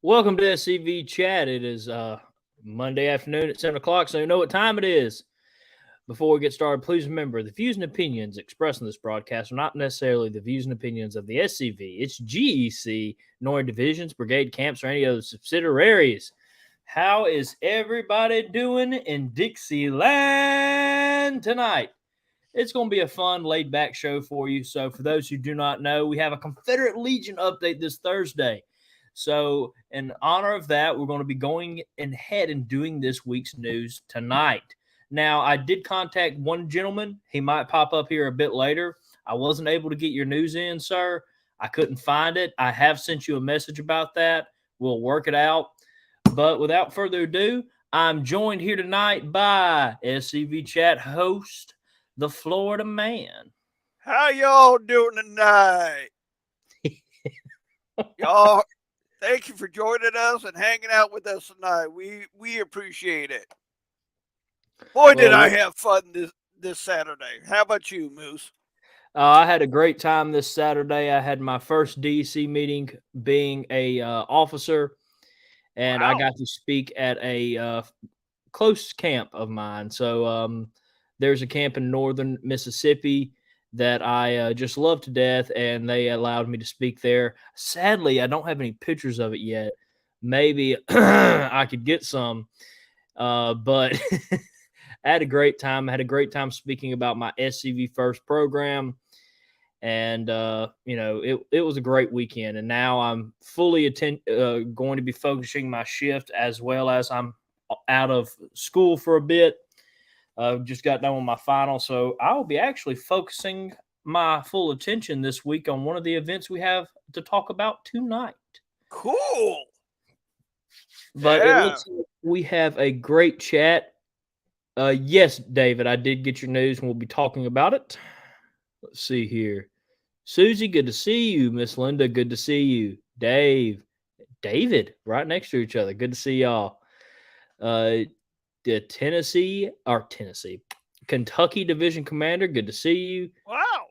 Welcome to SCV Chat. It is Monday afternoon at 7 o'clock, so you know what time it is. Before we get started, please remember the views and opinions expressed in this broadcast are not necessarily the views and opinions of the SCV, its GEC, nor divisions, brigade camps, or any other subsidiaries. How is everybody doing in Dixieland tonight? It's going to be a fun, laid back show for you. So, for those who do not know, we have a Confederate Legion update this Thursday. So, in honor of that, we're going to be going ahead and doing this week's news tonight. Now, I did contact one gentleman. He might pop up here a bit later. I wasn't able to get your news in, sir. I couldn't find it. I have sent you a message about that. We'll work it out. But without further ado, I'm joined here tonight by SCV Chat host, the Florida Man. How y'all doing tonight? Y'all, thank you for joining us and hanging out with us tonight. We appreciate it. Boy, did I have fun this Saturday. How about you, Moose? I had a great time this Saturday. I had my first DC meeting being a officer, and I got to speak at a close camp of mine. So there's a camp in northern Mississippi that I just love to death, and they allowed me to speak there. Sadly, I don't have any pictures of it yet. Maybe I could get some, but I had a great time. I had a great time speaking about my SCV First program, and it was a great weekend. And now I'm fully going to be focusing my shift, as well as I'm out of school for a bit. Just got done with my final, so I'll be actually focusing my full attention this week on one of the events we have to talk about tonight. Cool. But it looks like we have a great chat. Yes, David, I did get your news, and we'll be talking about it. Let's see here. Susie, good to see you. Miss Linda, good to see you. David, right next to each other. Good to see y'all. The Kentucky Division Commander, good to see you. Wow.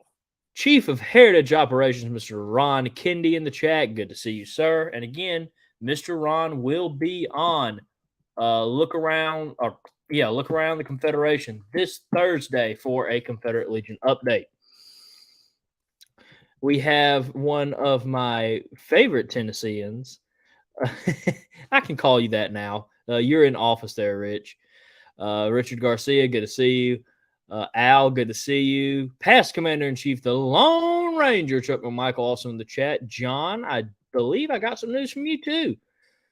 Chief of Heritage Operations, Mr. Ron Kendi in the chat. Good to see you, sir. And again, Mr. Ron will be on Look Around the Confederation this Thursday for a Confederate Legion update. We have one of my favorite Tennesseans. I can call you that now. You're in office there, Rich. Richard Garcia, good to see you. Al, good to see you. Past Commander-in-Chief, the Lone Ranger, Chuck McMichael, also in the chat. John, I believe I got some news from you too.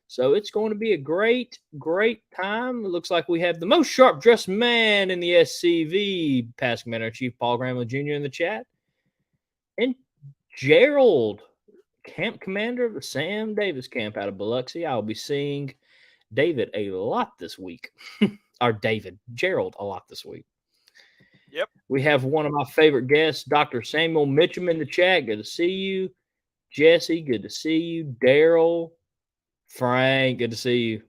So it's going to be a great, great time. It looks like we have the most sharp-dressed man in the SCV, Past Commander-in-Chief Paul Gramley Jr. in the chat. And Gerald, Camp Commander of the Sam Davis Camp out of Biloxi. I'll be seeing David a lot this week. Or Gerald a lot this week. Yep. We have one of my favorite guests, Dr. Samuel Mitchum in the chat. Good to see you. Jesse, good to see you. Daryl, Frank, good to see you.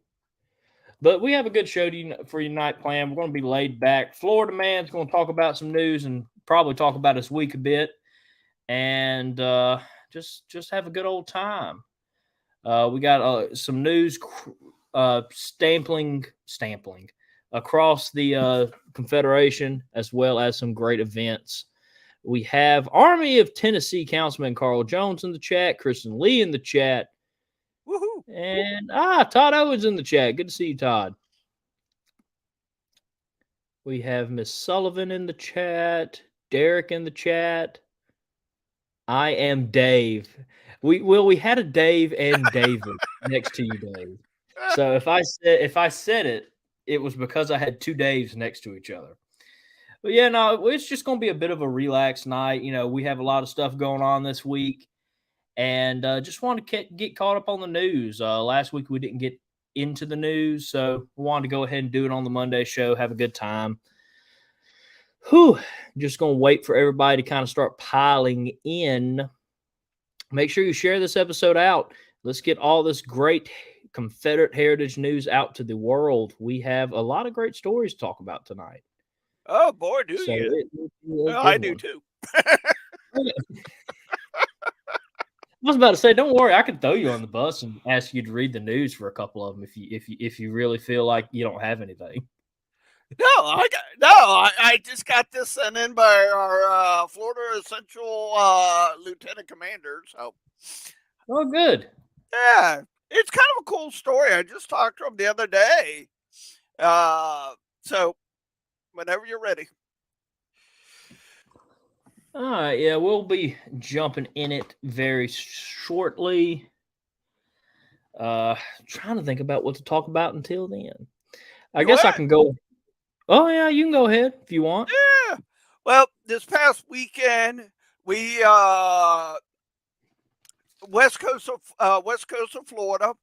But we have a good show for you tonight planned. We're going to be laid back. Florida Man's going to talk about some news and probably talk about his week a bit. And just have a good old time. We got some news stampling across the Confederation, as well as some great events. We have Army of Tennessee Councilman Carl Jones in the chat, Kristen Lee in the chat. Woohoo. And Todd Owens in the chat. Good to see you, Todd. We have Miss Sullivan in the chat, Derek in the chat. I am Dave. We had a Dave and David next to you, Dave. So if I said it, it was because I had two Daves next to each other. But yeah, no, it's just going to be a bit of a relaxed night. You know, we have a lot of stuff going on this week, and just want to get caught up on the news. Last week we didn't get into the news, so we wanted to go ahead and do it on the Monday show, have a good time. Just going to wait for everybody to kind of start piling in. Make sure you share this episode out. Let's get all this great Confederate heritage news out to the world. We have a lot of great stories to talk about tonight. Oh, boy, do you? I do too. was about to say, don't worry, I can throw you on the bus and ask you to read the news for a couple of them if you really feel like you don't have anything. I just got this sent in by our Florida Central Lieutenant Commander. So, Oh, good. yeah, it's kind of a cool story. I just talked to him the other day. So, whenever you're ready. All right, yeah, we'll be jumping in it very shortly. Trying to think about what to talk about until then. I Go guess I ahead. can go. Oh yeah, you can go ahead if you want. Yeah. Well, this past weekend we West Coast of Florida.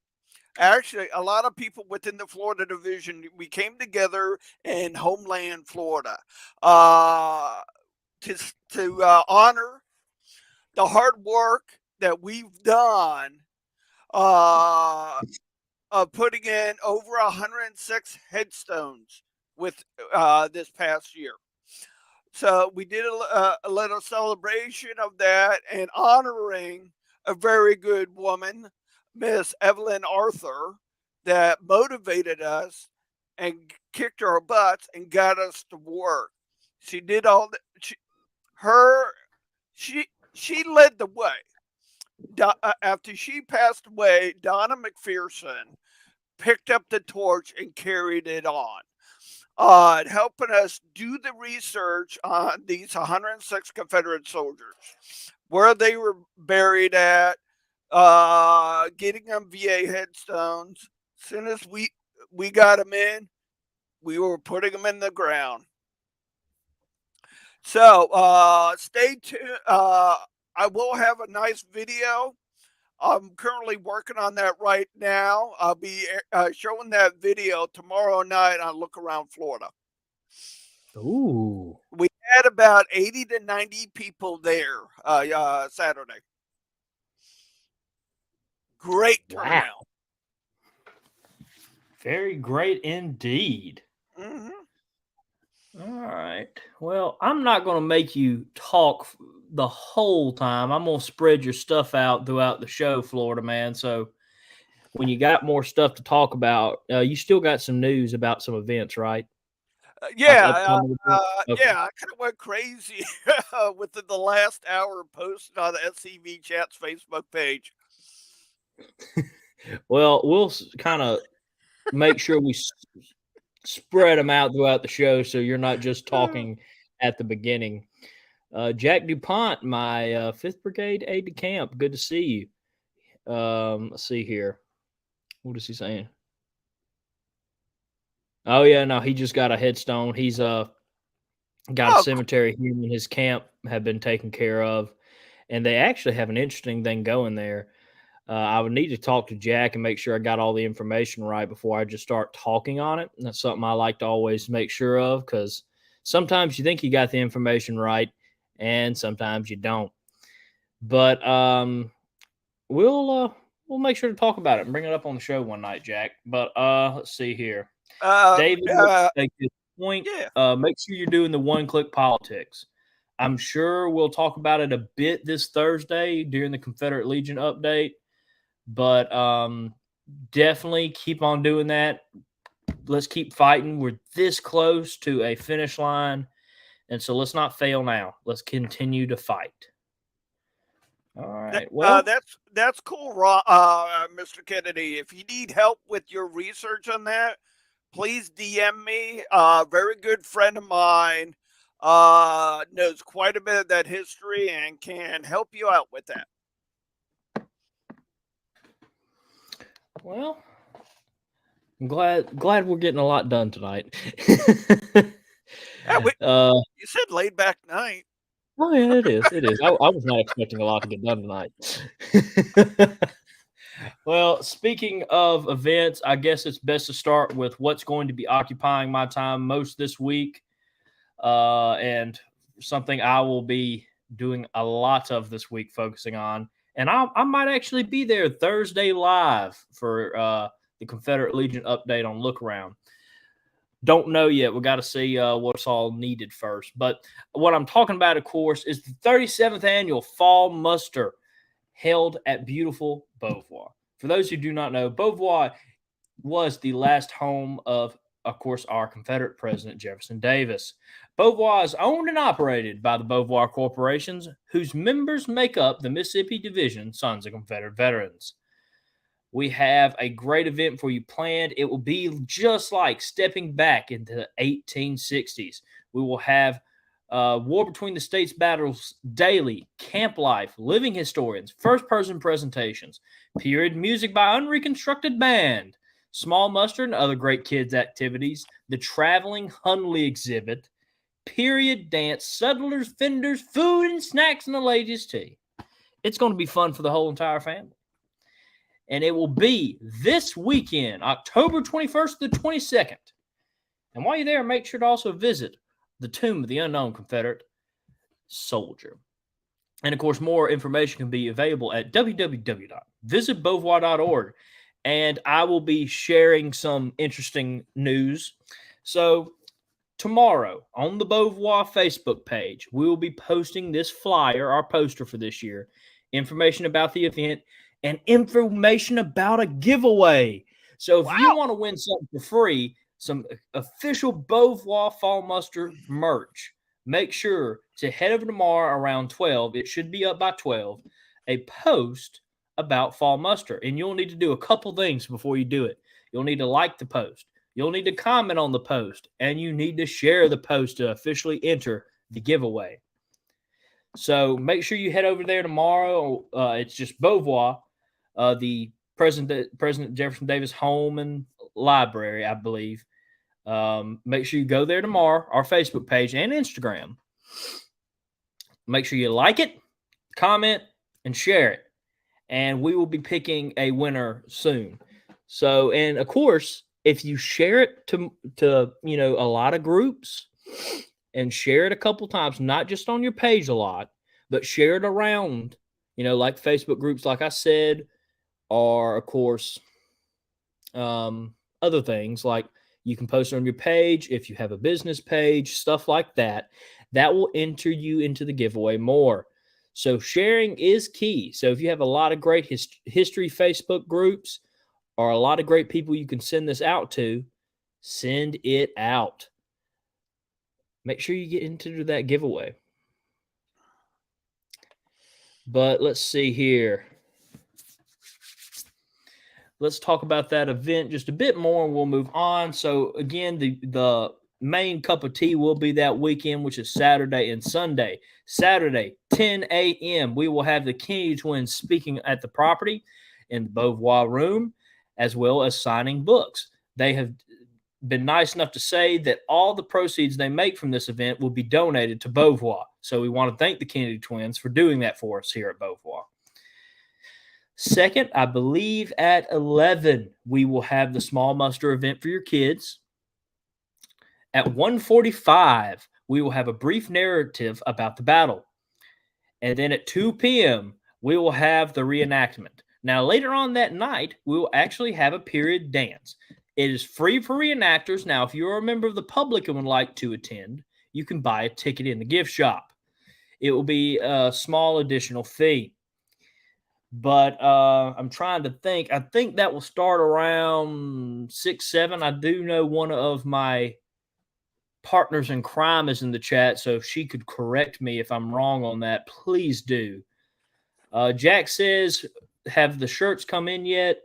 Actually, a lot of people within the Florida division, we came together in Homeland, Florida, uh, to honor the hard work that we've done uh, of putting in over 106 headstones with this past year. So we did a little celebration of that and honoring a very good woman, Miss Evelyn Arthur, that motivated us and kicked our butts and got us to work. She did all the, her she led the way. After she passed away, Donna McPherson picked up the torch and carried it on. Helping us do the research on these 106 Confederate soldiers, where they were buried at, getting them VA headstones. As soon as we got them in, we were putting them in the ground. So stay tuned. I will have a nice video. I'm currently working on that right now. I'll be showing that video tomorrow night on Look Around Florida. Ooh. We had about 80 to 90 people there Saturday. Great Wow. turnout. Very great indeed. Mm-hmm. All right. Well, I'm not going to make you talk the whole time. I'm going to spread your stuff out throughout the show, Florida man. So when you got more stuff to talk about, you still got some news about some events, right? Like upcoming events? Okay. Yeah, I kind of went crazy within the last hour posted on the SCV Chat's Facebook page. Well, we'll kind of make sure we spread them out throughout the show so you're not just talking at the beginning. Jack DuPont, my 5th Brigade aide de camp. Good to see you. Let's see here. What is he saying? Oh yeah, no, he just got a headstone. He's got a cemetery here in his camp have been taken care of, and they actually have an interesting thing going there. I would need to talk to Jack and make sure I got all the information right before I just start talking on it. And that's something I like to always make sure of because sometimes you think you got the information right, and sometimes you don't. But we'll make sure to talk about it and bring it up on the show one night, Jack. But let's see here. David, make this point. Yeah. Make sure you're doing the one-click politics. I'm sure we'll talk about it a bit this Thursday during the Confederate Legion update, but definitely keep on doing that. Let's keep fighting. We're this close to a finish line, and so let's not fail now. Let's continue to fight. All right. Well, that's cool, Mr. Kennedy. If you need help with your research on that, please DM me. Very good friend of mine knows quite a bit of that history and can help you out with that. Well, I'm glad we're getting a lot done tonight. Yeah, you said laid back night. Oh yeah, it is. It is. I was not expecting a lot to get done tonight. Well, speaking of events, I guess it's best to start with what's going to be occupying my time most this week, and something I will be doing a lot of this week, focusing on. And I might actually be there Thursday live for the Confederate Legion update on Look Around. Don't know yet. We got to see what's all needed first. But what I'm talking about, of course, is the 37th annual Fall Muster held at beautiful Beauvoir. For those who do not know, Beauvoir was the last home of course, our Confederate President Jefferson Davis. Beauvoir is owned and operated by the Beauvoir Corporations, whose members make up the Mississippi Division Sons of Confederate Veterans. We have a great event for you planned. It will be just like stepping back into the 1860s. We will have War Between the States battles daily, camp life, living historians, first-person presentations, period music by unreconstructed band, small mustard and other great kids activities, the traveling Hunley exhibit, period dance, settlers, vendors, food and snacks, and the ladies' tea. It's going to be fun for the whole entire family. And it will be this weekend, October 21st to the 22nd. And while you're there, make sure to also visit the Tomb of the Unknown Confederate Soldier. And of course, more information can be available at www.visitbeauvoir.org. And I will be sharing some interesting news. So tomorrow on the Beauvoir Facebook page, we will be posting this flyer, our poster for this year, information about the event, and information about a giveaway. So if you want to win something for free, some official Beauvoir Fall Muster merch, make sure to head over tomorrow around 12. It should be up by 12. A post about Fall Muster. And you'll need to do a couple things before you do it. You'll need to like the post. You'll need to comment on the post. And you need to share the post to officially enter the giveaway. So make sure you head over there tomorrow. It's just Beauvoir, the President Jefferson Davis home and library, I believe. Make sure you go there tomorrow, our Facebook page and Instagram. Make sure you like it, comment, and share it. And we will be picking a winner soon. So, and of course, if you share it to a lot of groups and share it a couple times, not just on your page a lot, but share it around, like Facebook groups, like I said, or of course, other things like you can post it on your page if you have a business page, stuff like that. That will enter you into the giveaway more. So sharing is key. So if you have a lot of great history Facebook groups or a lot of great people you can send this out to, send it out. Make sure you get into that giveaway. But let's see here. Let's talk about that event just a bit more and we'll move on. So again, the main cup of tea will be that weekend, which is Saturday and Sunday. Saturday, 10 a.m., we will have the Kennedy twins speaking at the property in the Beauvoir room, as well as signing books. They have been nice enough to say that all the proceeds they make from this event will be donated to Beauvoir. So we want to thank the Kennedy twins for doing that for us here at Beauvoir. Second, I believe at 11, we will have the small muster event for your kids. At 1:45, we will have a brief narrative about the battle. And then at 2 p.m., we will have the reenactment. Now, later on that night, we will actually have a period dance. It is free for reenactors. Now, if you're a member of the public and would like to attend, you can buy a ticket in the gift shop. It will be a small additional fee. But I'm trying to think. I think that will start around 6, 7. I do know one of my partners in crime is in the chat, so if she could correct me if I'm wrong on that, please do. Jack says, have the shirts come in yet?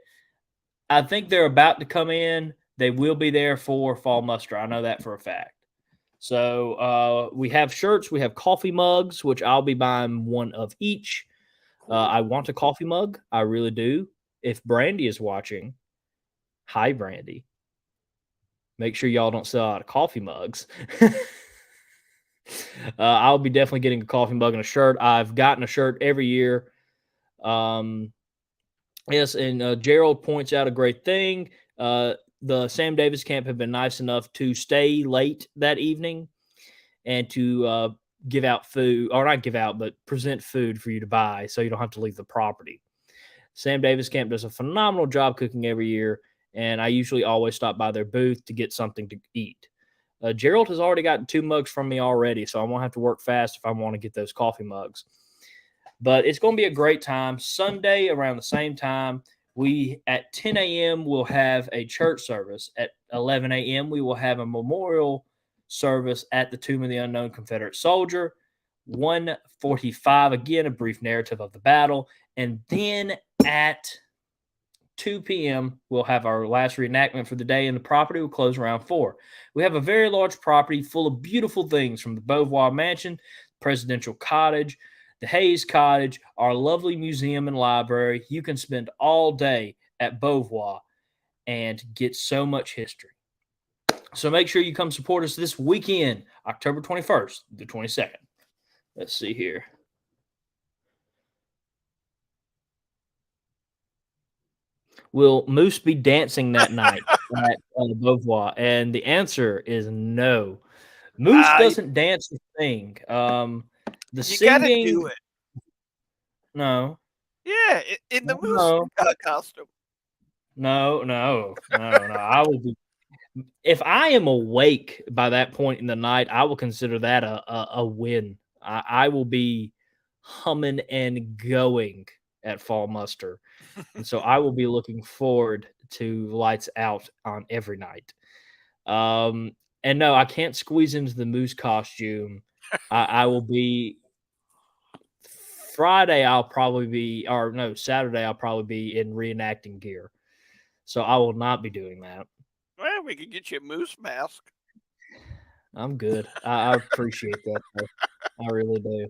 I think they're about to come in. They will be there for Fall Muster. I know that for a fact. So we have shirts. We have coffee mugs, which I'll be buying one of each. I want a coffee mug. I really do. If Brandy is watching, hi, Brandy. Make sure y'all don't sell out of coffee mugs. I'll be definitely getting a coffee mug and a shirt. I've gotten a shirt every year. Yes, and Gerald points out a great thing. The Sam Davis camp have been nice enough to stay late that evening and to give out food, or not give out, but present food for you to buy so you don't have to leave the property. Sam Davis camp does a phenomenal job cooking every year, and I usually always stop by their booth to get something to eat. Gerald has already gotten 2 mugs from me already, so I'm going to have to work fast if I want to get those coffee mugs. But it's going to be a great time. Sunday around the same time, we at 10 a.m. we'll have a church service. At 11 a.m. we will have a memorial service at the Tomb of the Unknown Confederate Soldier. 1:45 again, a brief narrative of the battle, and then at 2 p.m. we'll have our last reenactment for the day, and the property will close around 4. We have a very large property full of beautiful things, from the Beauvoir Mansion, Presidential Cottage, the Hayes Cottage, our lovely museum and library. You can spend all day at Beauvoir and get so much history. So make sure you come support us this weekend, October 21st to 22nd. Let's see here. Will Moose be dancing that night at Beauvoir? And the answer is no. Moose doesn't dance a thing. The you singing, gotta do it. No. Yeah, in the No. Moose costume. No. I will be. If I am awake by that point in the night, I will consider that a win. I will be humming and going at fall muster. And so I will be looking forward to lights out on every night. And no, I can't squeeze into the Moose costume. I will be Friday. Saturday. I'll probably be in reenacting gear. So I will not be doing that. Well, we could get you a moose mask. I'm good. I appreciate that, though. I really do.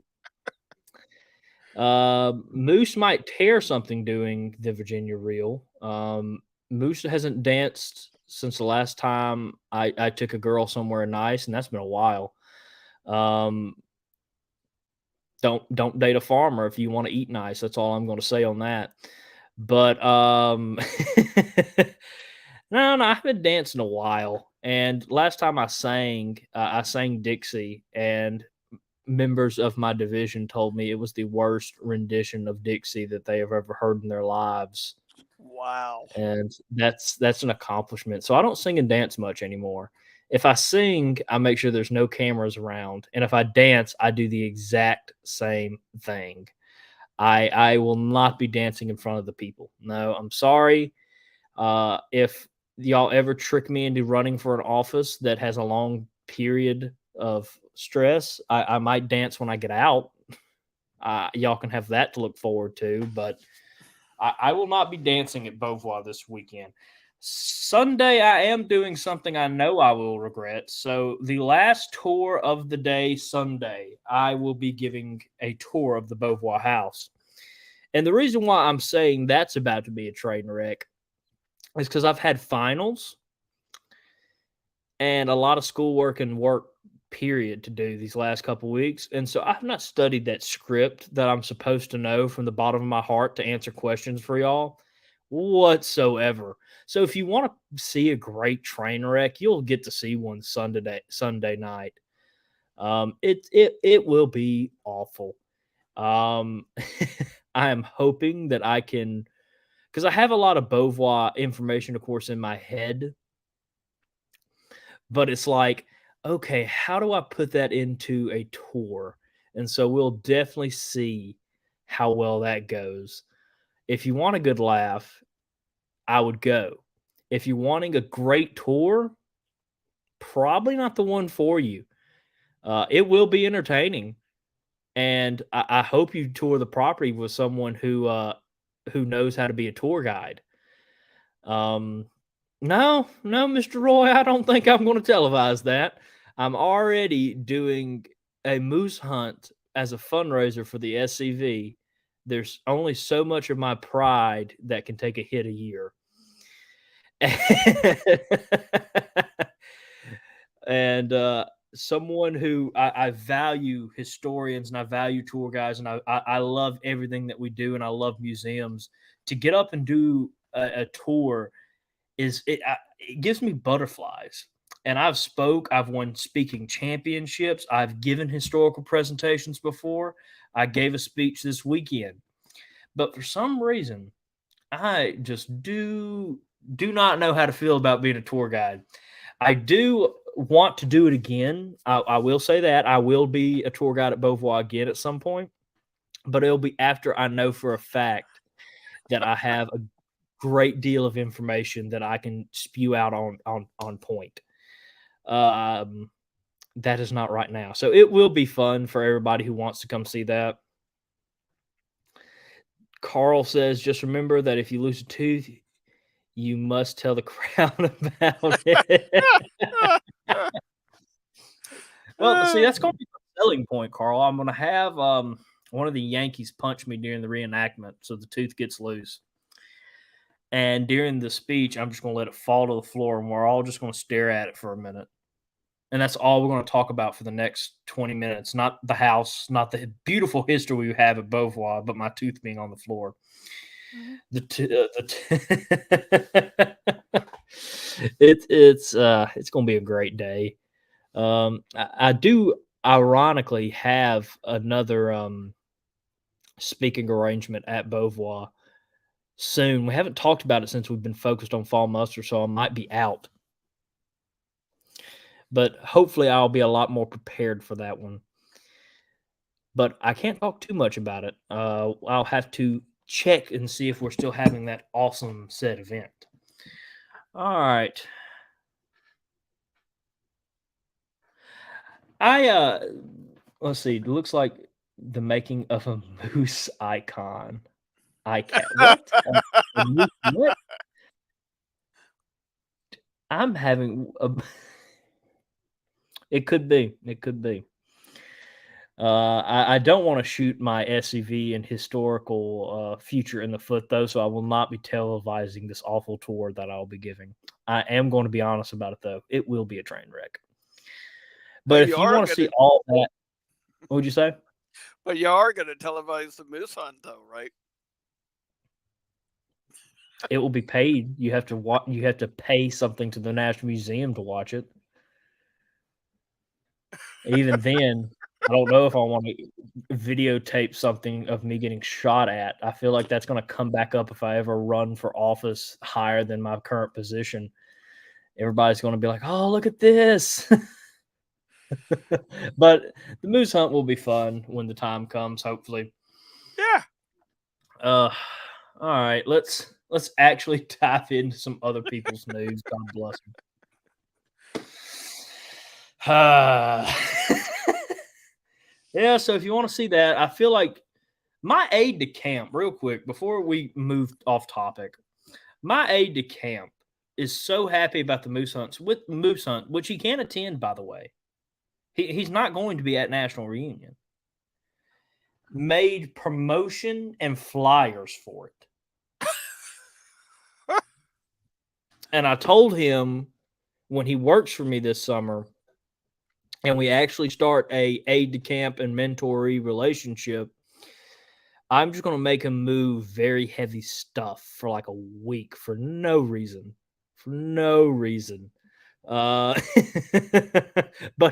Moose might tear something doing the Virginia reel. Moose hasn't danced since the last time I took a girl somewhere nice, and that's been a while. Don't date a farmer if you want to eat nice. That's all I'm going to say on that. But no, I haven't danced in a while. And last time I sang Dixie, and members of my division told me it was the worst rendition of Dixie that they have ever heard in their lives. Wow. And that's an accomplishment. So I don't sing and dance much anymore. If I sing, I make sure there's no cameras around. And if I dance, I do the exact same thing. I will not be dancing in front of the people. No, I'm sorry. If y'all ever trick me into running for an office that has a long period of stress, I might dance when I get out. Y'all can have that to look forward to, but I will not be dancing at Beauvoir this weekend. Sunday, I am doing something I know I will regret. So the last tour of the day, Sunday, I will be giving a tour of the Beauvoir house. And the reason why I'm saying that's about to be a train wreck is because I've had finals and a lot of schoolwork and work period to do these last couple weeks. And so I've not studied that script that I'm supposed to know from the bottom of my heart to answer questions for y'all whatsoever. So if you want to see a great train wreck, you'll get to see one Sunday night. It will be awful. I am hoping that I can, because I have a lot of Beauvoir information, of course, in my head. But it's like, okay, how do I put that into a tour? And so we'll definitely see how well that goes. If you want a good laugh, I would go. If you're wanting a great tour, probably not the one for you. It will be entertaining, and I hope you tour the property with someone who knows how to be a tour guide. No, Mr. Roy, I don't think I'm going to televise that. I'm already doing a moose hunt as a fundraiser for the SCV. There's only so much of my pride that can take a hit a year. And someone who I value historians, and I value tour guides, and I love everything that we do, and I love museums. To get up and do a tour it gives me butterflies. And I've won speaking championships. I've given historical presentations before. I gave a speech this weekend. But for some reason, I just do not know how to feel about being a tour guide. I do want to do it again. I will say that I will be a tour guide at Beauvoir again at some point. but it'll be after I know for a fact that I have a great deal of information that I can spew out on point. That is not right now. So it will be fun for everybody who wants to come see that. Carl says, just remember that if you lose a tooth, you must tell the crowd about it. Well, see, that's going to be the selling point, Carl. I'm going to have one of the Yankees punch me during the reenactment so the tooth gets loose. And during the speech, I'm just going to let it fall to the floor, and we're all just going to stare at it for a minute. And that's all we're going to talk about for the next 20 minutes. Not the house, not the beautiful history we have at Beauvoir, but my tooth being on the floor. It's going to be a great day. I do ironically have another speaking arrangement at Beauvoir soon. We haven't talked about it since we've been focused on fall muster, so I might be out. But hopefully I'll be a lot more prepared for that one. But I can't talk too much about it. I'll have to check and see if we're still having that awesome set event. All right. Let's see. It looks like the making of a moose icon. What? What? I'm having a. It could be. It could be. I don't want to shoot my SCV and historical future in the foot, though, so I will not be televising this awful tour that I'll be giving. I am going to be honest about it, though. It will be a train wreck. But if you want to see all that, what would you say? But you are going to televise the moose hunt, though, right? It will be paid. You have to You have to pay something to the National Museum to watch it. Even then, I don't know if I want to videotape something of me getting shot at. I feel like that's going to come back up if I ever run for office higher than my current position. Everybody's going to be like, "Oh, look at this." But the moose hunt will be fun when the time comes, hopefully. Yeah. All right, let's actually dive into some other people's news. God bless them. Yeah, so if you want to see that, I feel like my aide de camp, real quick, before we move off topic, my aide de camp is so happy about the moose hunt, which he can attend, by the way. He's not going to be at National Reunion. Made promotion and flyers for it. And I told him when he works for me this summer and we actually start a aide de camp and mentoree relationship, I'm just going to make him move very heavy stuff for like a week for no reason. For no reason. But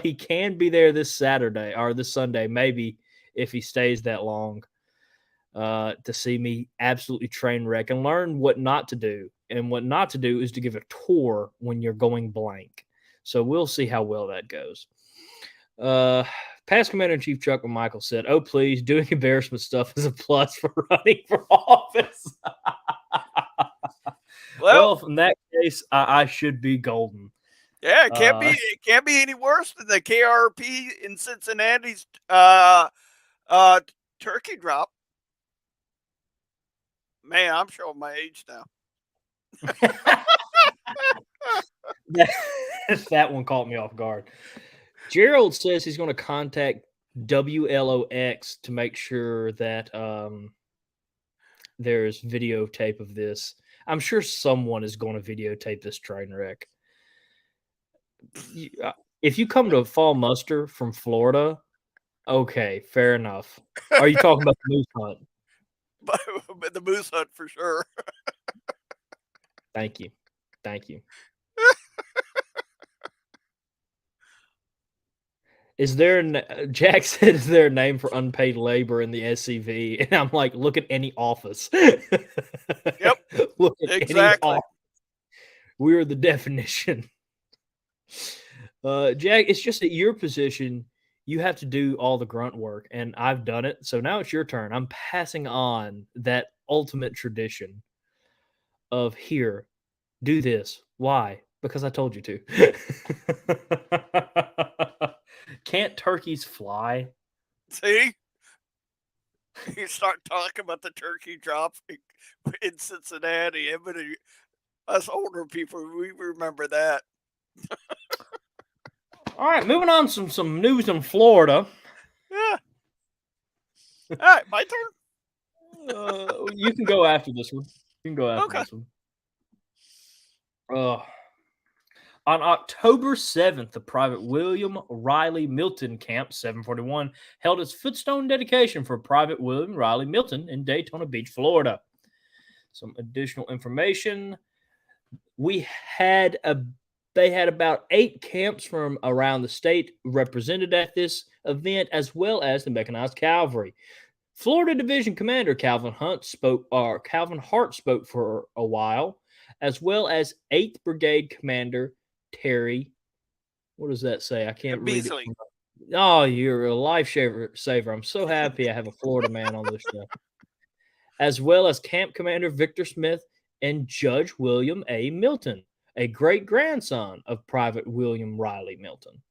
he can be there this Saturday or this Sunday, maybe, if he stays that long, to see me absolutely train wreck and learn what not to do. And what not to do is to give a tour when you're going blank. So we'll see how well that goes. Past Commander-in-Chief Chuck Michael said, "Oh, please, doing embarrassment stuff is a plus for running for office." Well, in that case, I should be golden. Yeah, it can't be any worse than the KRP in Cincinnati's turkey drop. Man, I'm showing my age now. That one caught me off guard. Gerald says he's going to contact WLOX to make sure that there's videotape of this. I'm sure someone is going to videotape this train wreck. If you come to a fall muster from Florida, okay, fair enough. Are you talking about the moose hunt? But the moose hunt for sure. Thank you. Thank you. Is there Jack said, is there a name for unpaid labor in the SCV? And I'm like, look at any office. Yep. Look at exactly. Any office. We're the definition. Jack, it's just at your position, you have to do all the grunt work, and I've done it. So now it's your turn. I'm passing on that ultimate tradition of here, do this. Why? Because I told you to. Can't turkeys fly? See? You start talking about the turkey drop in Cincinnati. Us older people, we remember that. All right, moving on some news in Florida. Yeah. All right, my turn. You can go after this one. You can go after Okay. this one. On October 7th, the Private William Riley Milton Camp 741 held its footstone dedication for Private William Riley Milton in Daytona Beach, Florida. Some additional information. They had about 8 camps from around the state represented at this event, as well as the mechanized cavalry. Florida Division Commander Calvin Hart spoke for a while, as well as 8th Brigade Commander Terry. What does that say? I can't read it. Beasley. Oh, you're a saver. I'm so happy I have a Florida man on this show. As well as Camp Commander Victor Smith and Judge William A. Milton, a great grandson of Private William Riley Milton.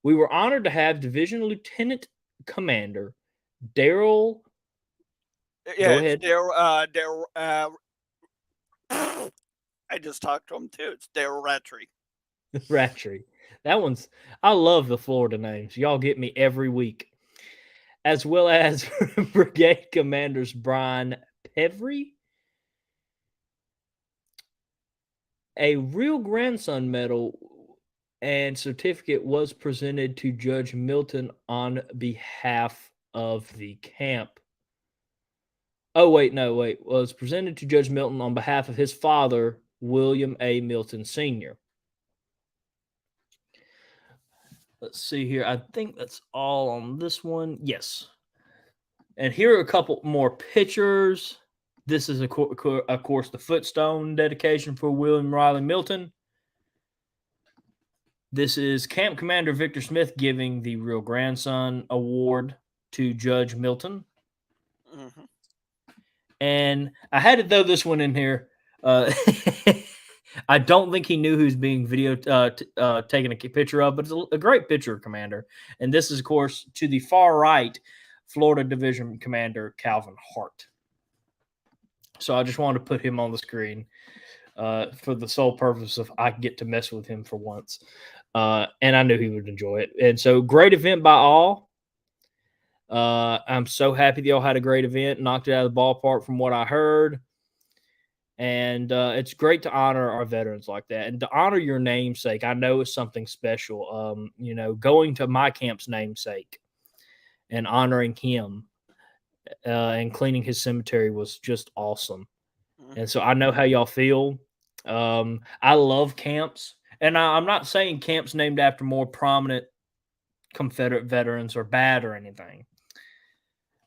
We were honored to have Division Lieutenant Commander Daryl. Yeah, Go ahead. Daryl. I just talked to him too. It's Daryl Rattray. Rattray. I love the Florida names. Y'all get me every week. As well as Brigade Commanders Brian Pevery. A real grandson medal and certificate was presented to Judge Milton on behalf of the camp. Was presented to Judge Milton on behalf of his father, William A. Milton Sr. Let's see here. I think that's all on this one. Yes. And here are a couple more pictures. This is, of course, the footstone dedication for William Riley Milton. This is Camp Commander Victor Smith giving the Real Grandson Award to Judge Milton. Mm-hmm. And I had to throw this one in here. I don't think he knew who's being taking a picture of, but it's a great picture, Commander. And this is, of course, to the far right, Florida Division Commander Calvin Hart. So I just wanted to put him on the screen for the sole purpose of I get to mess with him for once. And I knew he would enjoy it. And so great event by all. I'm so happy that y'all had a great event, knocked it out of the ballpark from what I heard. And it's great to honor our veterans like that and to honor your namesake. I know it's something special. Going to my camp's namesake and honoring him and cleaning his cemetery was just awesome. And so I know how y'all feel. I love camps. And I'm not saying camps named after more prominent Confederate veterans are bad or anything.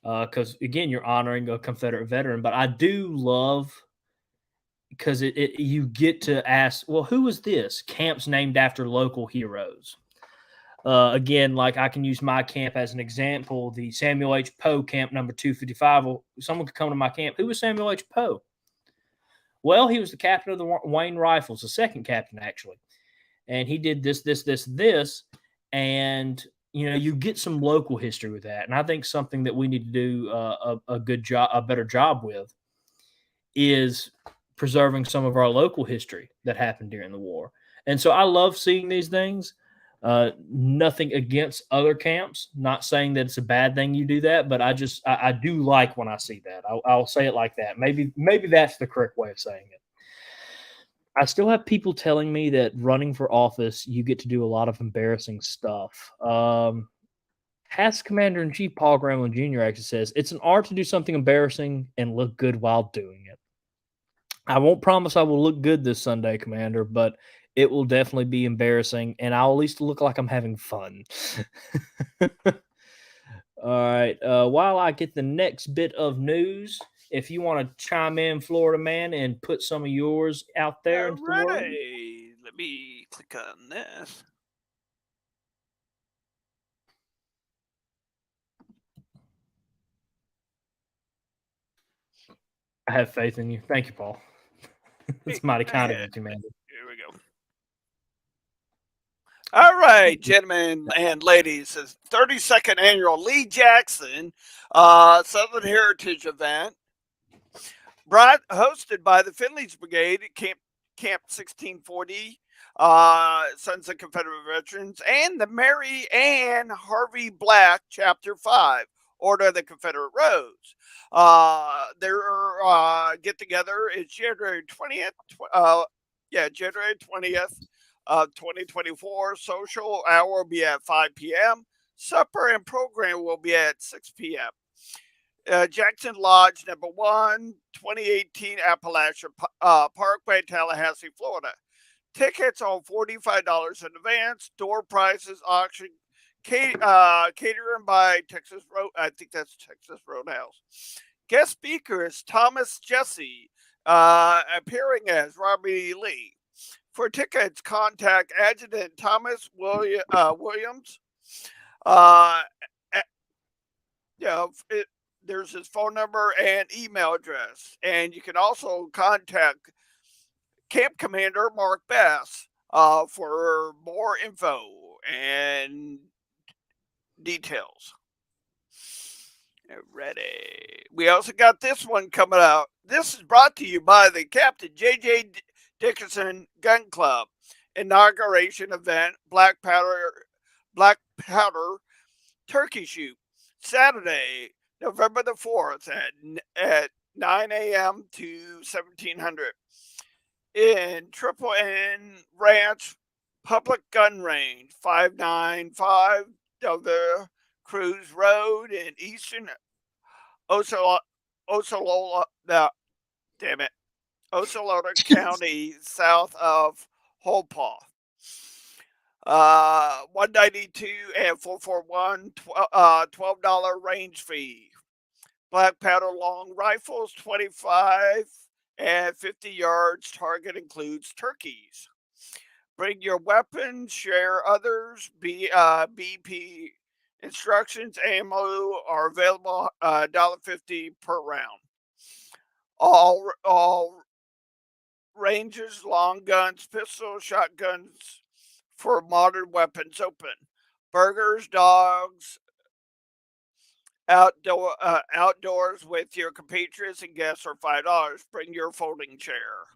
Because, again, you're honoring a Confederate veteran. But I do love, because you get to ask, well, who was this? Camps named after local heroes. Again, like I can use my camp as an example. The Samuel H. Poe camp number 255. Well, someone could come to my camp. Who was Samuel H. Poe? Well, he was the captain of the Wayne Rifles, the second captain, actually. And he did this. And, you get some local history with that. And I think something that we need to do a better job with is preserving some of our local history that happened during the war. And so I love seeing these things. Nothing against other camps. Not saying that it's a bad thing you do that, but I do like when I see that. I'll say it like that. Maybe that's the correct way of saying it. I still have people telling me that running for office, you get to do a lot of embarrassing stuff. Past Commander-in-Chief Paul Gramlin Jr. actually says, it's an art to do something embarrassing and look good while doing it. I won't promise I will look good this Sunday, Commander, but it will definitely be embarrassing, and I'll at least look like I'm having fun. All right. While I get the next bit of news, if you want to chime in, Florida man, and put some of yours out there into the world. Let me click on this. I have faith in you. Thank you, Paul. That's mighty kind of you, Commander. Here we go. All right, gentlemen and ladies, the 32nd annual Lee Jackson Southern Heritage event, hosted by the Finley's Brigade at Camp 1640, Sons of Confederate Veterans, and the Mary Ann Harvey Black Chapter 5, Order of the Confederate Rose. Their get together is January 20th. January 20th of 2024. Social hour will be at 5 p.m. Supper and program will be at 6 p.m. Jackson Lodge, number 1, 2018 Appalachia Parkway, Tallahassee, Florida. Tickets are $45 in advance. Door prices auction. Catering by Texas Road. I think that's Texas Roadhouse. Guest speaker is Thomas Jesse, appearing as Robbie Lee. For tickets, contact Adjutant Thomas Williams. There's his phone number and email address. And you can also contact Camp Commander Mark Bass for more info and details. Ready. We also got this one coming out. This is brought to you by the Captain J.J. Dickinson Gun Club inauguration event, Black Powder Turkey Shoot, Saturday, November the 4th at 9 a.m. to 1700 in Triple N Ranch Public Gun Range, 595 Delta Cruz Road in eastern Osceola County, south of Holpaw. 192 and 441, $12 range fee. Black powder long rifles, 25 and 50 yards. Target includes turkeys. Bring your weapons, share others. BP instructions, ammo are available, $1.50 per round. All ranges, long guns, pistols, shotguns for modern weapons open. Burgers, dogs, outdoors with your compatriots and guests are $5. Bring your folding chair.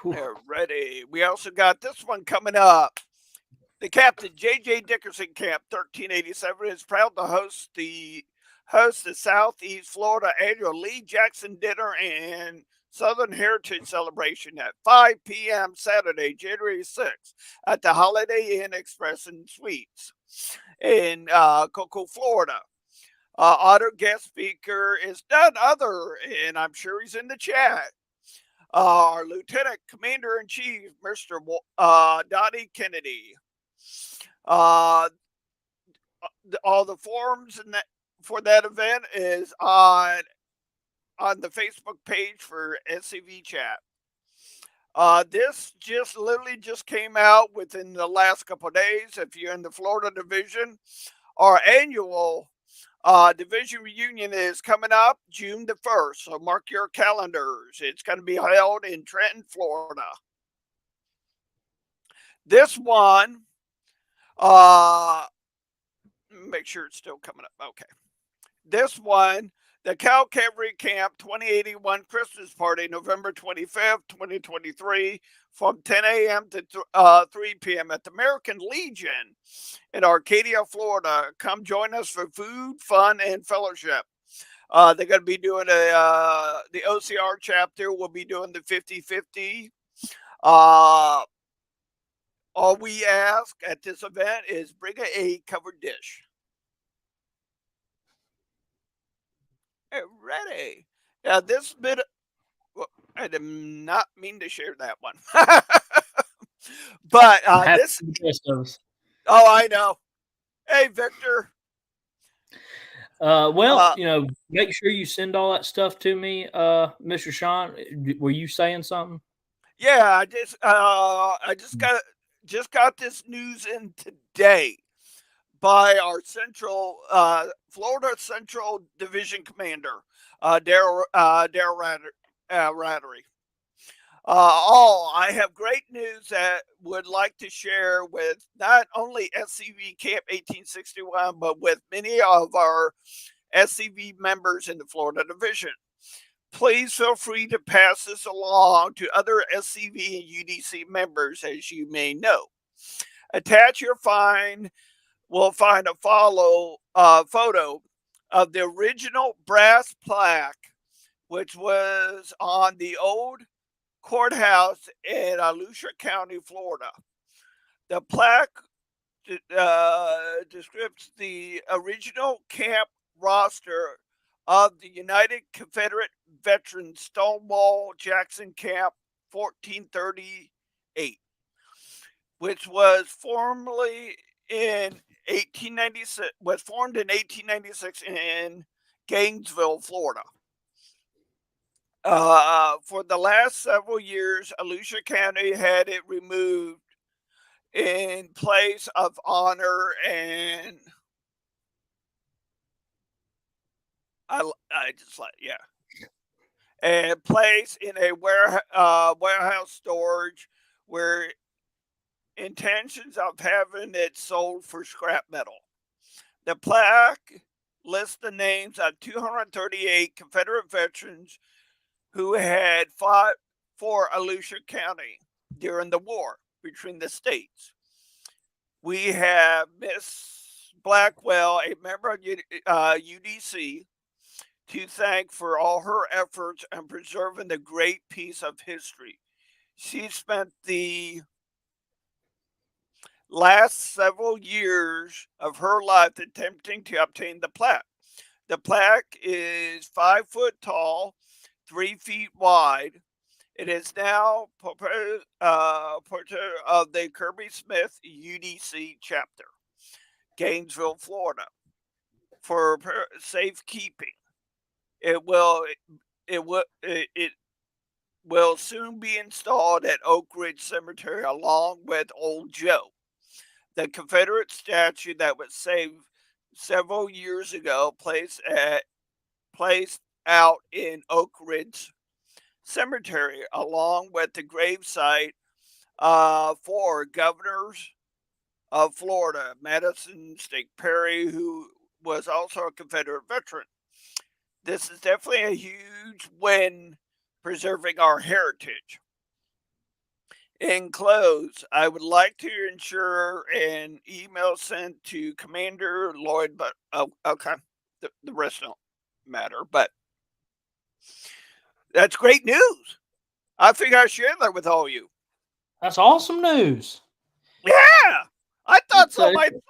They're ready. We also got this one coming up. The Captain J.J. Dickinson Camp 1387 is proud to host the Southeast Florida annual Lee Jackson Dinner and Southern Heritage Celebration at 5 p.m. Saturday, January 6th at the Holiday Inn Express and Suites in Cocoa, Florida. Honored guest speaker is none other, and I'm sure he's in the chat, our Lieutenant Commander-in-Chief, Mr. Donnie Kennedy. All the forums for that event is on the Facebook page for SCV Chat. This literally just came out within the last couple of days. If you're in the Florida Division, our annual division reunion is coming up June the 1st. So mark your calendars. It's going to be held in Trenton, Florida. This one, make sure it's still coming up. Okay. This one, the Cal Cavalry Camp 2081 Christmas Party, November 25th, 2023, from 10 a.m. to 3 p.m. at the American Legion in Arcadia, Florida. Come join us for food, fun, and fellowship. They're going to be doing the OCR chapter will be doing the 50-50. All we ask at this event is bring a covered dish. Ready. Now, this bit, I did not mean to share that one. But this. Oh, I know. Hey, Victor. Make sure you send all that stuff to me, Mr. Sean. Were you saying something? Yeah, I just got this news in today. by our Florida Central Division Commander, Daryl Rattery. I have great news that would like to share with not only SCV Camp 1861, but with many of our SCV members in the Florida Division. Please feel free to pass this along to other SCV and UDC members, as you may know. Attach your we'll find a photo of the original brass plaque, which was on the old courthouse in Volusia County, Florida. The plaque describes the original camp roster of the United Confederate Veterans Stonewall Jackson Camp 1438, which was formerly in 1896 was formed in 1896 in Gainesville, Florida. For the last several years, Volusia County had it removed in place of honor, and I just like and placed in a warehouse storage where intentions of having it sold for scrap metal. The plaque lists the names of 238 Confederate veterans who had fought for Volusia County during the war between the states. We have Miss Blackwell, a member of UDC, to thank for all her efforts in preserving the great piece of history. She spent the last several years of her life attempting to obtain the plaque. The plaque is 5 foot tall, 3 feet wide. It is now part of the Kirby Smith UDC chapter, Gainesville, Florida, for safekeeping. It will soon be installed at Oak Ridge Cemetery along with Old Joe, the Confederate statue that was saved several years ago, placed out in Oak Ridge Cemetery, along with the gravesite for governors of Florida, Madison State Perry, who was also a Confederate veteran. This is definitely a huge win preserving our heritage. In close, I would like to ensure an email sent to Commander Lloyd, but okay, the rest don't matter, but that's great news. I think I shared that with all you. That's awesome news. Yeah, I thought so myself.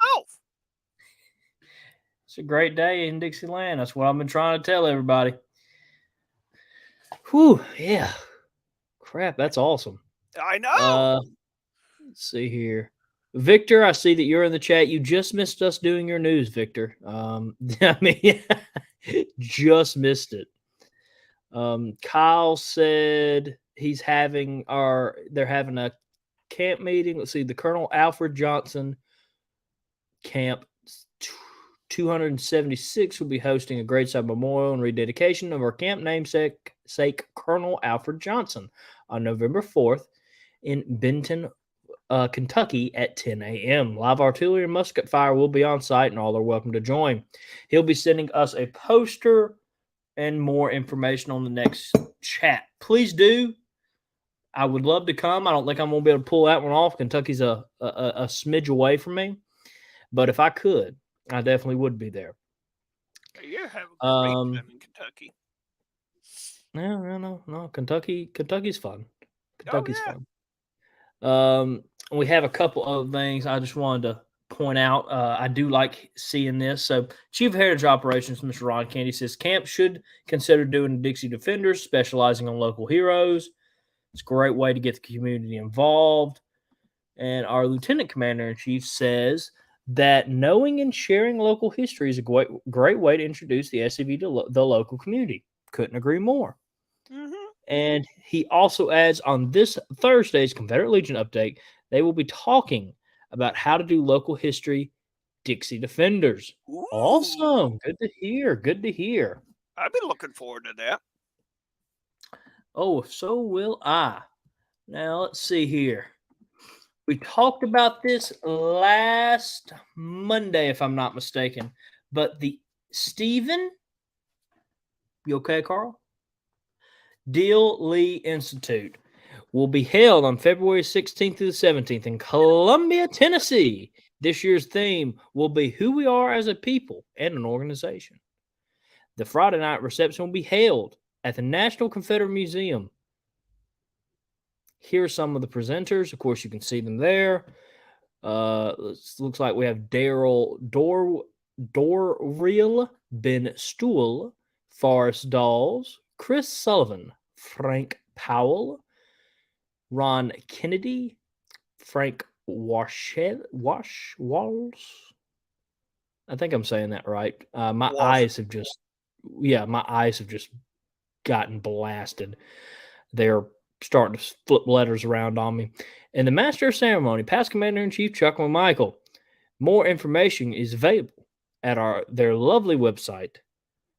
It's a great day in Dixieland. That's what I've been trying to tell everybody. Whew, yeah. Crap, that's awesome. I know. Let's see here. Victor, I see that you're in the chat. You just missed us doing your news, Victor. I mean, just missed it. Kyle said they're having a camp meeting. Let's see, the Colonel Alfred Johnson Camp 276 will be hosting a graveside memorial and rededication of our camp namesake, Colonel Alfred Johnson, on November 4th in Benton, Kentucky at 10 a.m. Live artillery and musket fire will be on site, and all are welcome to join. He'll be sending us a poster and more information on the next chat. Please do. I would love to come. I don't think I'm going to be able to pull that one off. Kentucky's a smidge away from me. But if I could, I definitely would be there. You have a great time in Kentucky. No. Kentucky's fun. Kentucky's fun. We have a couple of things I just wanted to point out. I do like seeing this. So, Chief of Heritage Operations, Mr. Ron Candy, says camp should consider doing Dixie Defenders, specializing on local heroes. It's a great way to get the community involved. And our Lieutenant Commander-in-Chief says that knowing and sharing local history is a great way to introduce the SCV to the local community. Couldn't agree more. Mm-hmm. And he also adds on this Thursday's Confederate Legion update, they will be talking about how to do local history Dixie Defenders. Ooh. Awesome. Good to hear. Good to hear. I've been looking forward to that. Oh, so will I. Now, let's see here. We talked about this last Monday, if I'm not mistaken. But the Stephen, you okay, Carl? Deal Lee Institute will be held on February 16th through the 17th in Columbia, Tennessee. This year's theme will be who we are as a people and an organization. The Friday night reception will be held at the National Confederate Museum. Here are some of the presenters. Of course, you can see them there. Looks like we have Daryl Dorreal, Ben Stuhl, Forrest Dawes, Chris Sullivan, Frank Powell, Ron Kennedy, Frank Walsh. I think I'm saying that right. My eyes have just gotten blasted. They're starting to flip letters around on me. And the Master of Ceremony, Past Commander-in-Chief Chuck McMichael. More information is available at their lovely website,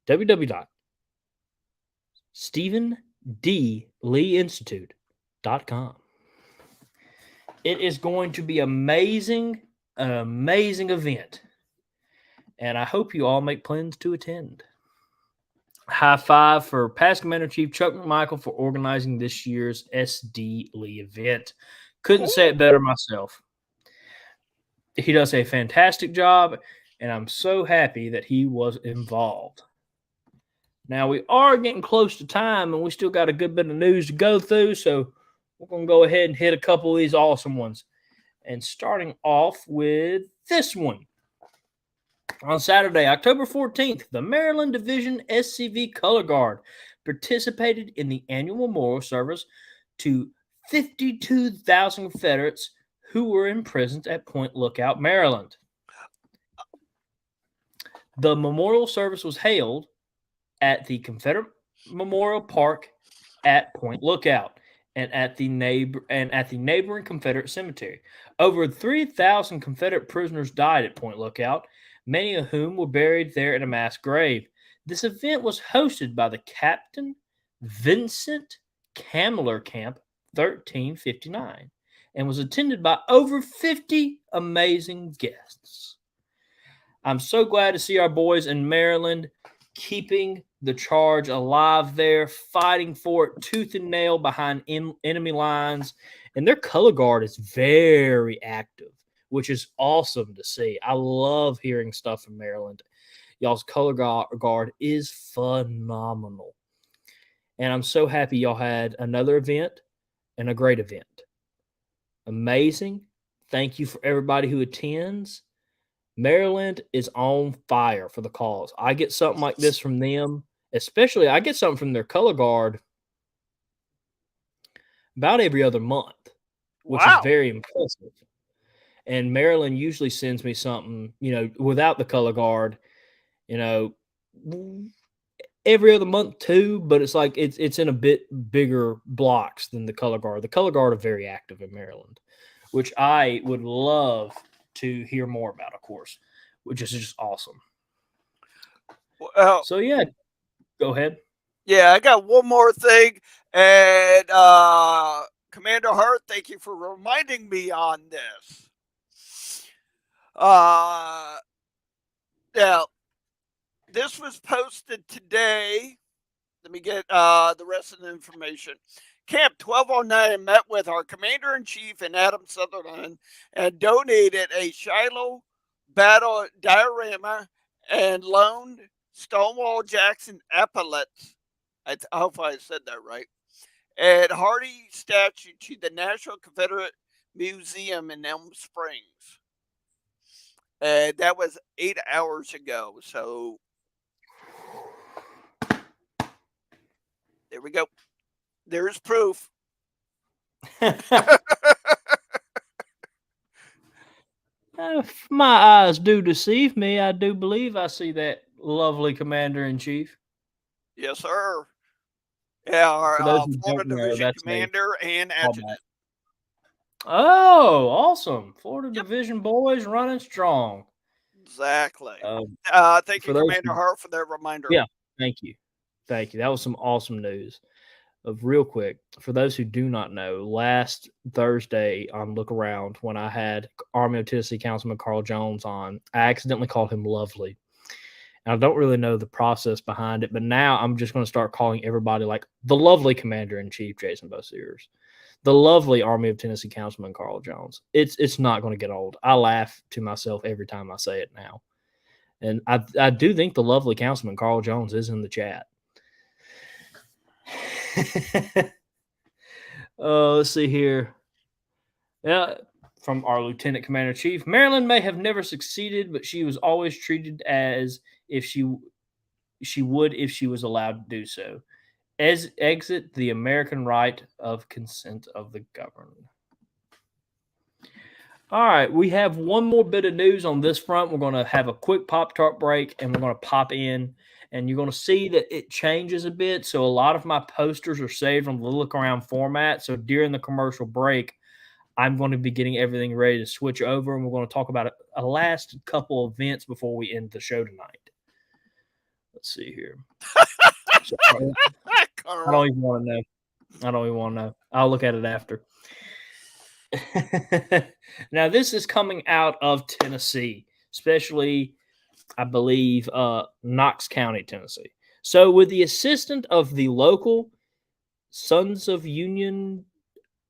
www.StephenDLeeInstitute.com. It is going to be an amazing event. And I hope you all make plans to attend. High five for Past Commander-in-Chief Chuck McMichael for organizing this year's SD Lee event. Couldn't say it better myself. He does a fantastic job, and I'm so happy that he was involved. Now, we are getting close to time, and we still got a good bit of news to go through, so we're going to go ahead and hit a couple of these awesome ones. And starting off with this one. On Saturday, October 14th, the Maryland Division SCV Color Guard participated in the annual memorial service to 52,000 Confederates who were imprisoned at Point Lookout, Maryland. The memorial service was held at the Confederate Memorial Park at Point Lookout and at the neighboring Confederate cemetery. Over 3,000 Confederate prisoners died at Point Lookout, many of whom were buried there in a mass grave. This event was hosted by the Captain Vincent Kamler Camp 1359 and was attended by over 50 amazing guests. I'm so glad to see our boys in Maryland keeping the charge alive there, fighting for it tooth and nail behind enemy lines. And their color guard is very active, which is awesome to see. I love hearing stuff from Maryland. Y'all's color guard is phenomenal. And I'm so happy y'all had another event and a great event. Amazing. Thank you for everybody who attends. Maryland is on fire for the cause. I get something like this from them, especially I get something from their color guard about every other month, which is very impressive. And Maryland usually sends me something, without the color guard, every other month too, but it's like it's in a bit bigger blocks than the color guard. The color guard are very active in Maryland, which I would love to hear more about, of course, which is just awesome. Well, so yeah, go ahead. Yeah, I got one more thing, and Commander Hart, thank you for reminding me on this. Now, this was posted today. Let me get the rest of the information. Camp 1209 met with our Commander-in-Chief and Adam Sutherland and donated a Shiloh battle diorama and loaned Stonewall Jackson epaulets. I hope I said that right. And Hardy statue to the National Confederate Museum in Elm Springs. And that was 8 hours ago. So there we go. There's proof. If my eyes do deceive me, I do believe I see that lovely Commander-in-Chief. Yes, sir. Yeah, our Florida Division Commander and Adjutant. Oh, awesome. Florida Division boys running strong. Exactly. Thank For you, those Commander Hart, for that reminder. Yeah, thank you. Thank you. That was some awesome news. Of real quick, for those who do not know, last Thursday on Look Around, when I had Army of Tennessee Councilman Carl Jones on, I accidentally called him Lovely. And I don't really know the process behind it, but now I'm just going to start calling everybody like the lovely Commander in Chief Jason Boseers, the lovely Army of Tennessee Councilman Carl Jones. It's not going to get old. I laugh to myself every time I say it now. And I do think the lovely Councilman Carl Jones is in the chat. Let's see here. Yeah, from our Lieutenant Commander Chief. Marilyn may have never succeeded, but she was always treated as if she would if she was allowed to do so. As exit the American right of consent of the governed. All right, we have one more bit of news on this front. We're going to have a quick Pop-Tart break, and we're going to pop in, and you're going to see that it changes a bit. So a lot of my posters are saved on the look around format. So during the commercial break, I'm going to be getting everything ready to switch over, and we're going to talk about a last couple events before we end the show tonight. Let's see here. So, I don't even want to know. I don't even want to know. I'll look at it after. Now, this is coming out of Tennessee, especially, I believe, Knox County, Tennessee. So, with the assistance of the local Sons of Union,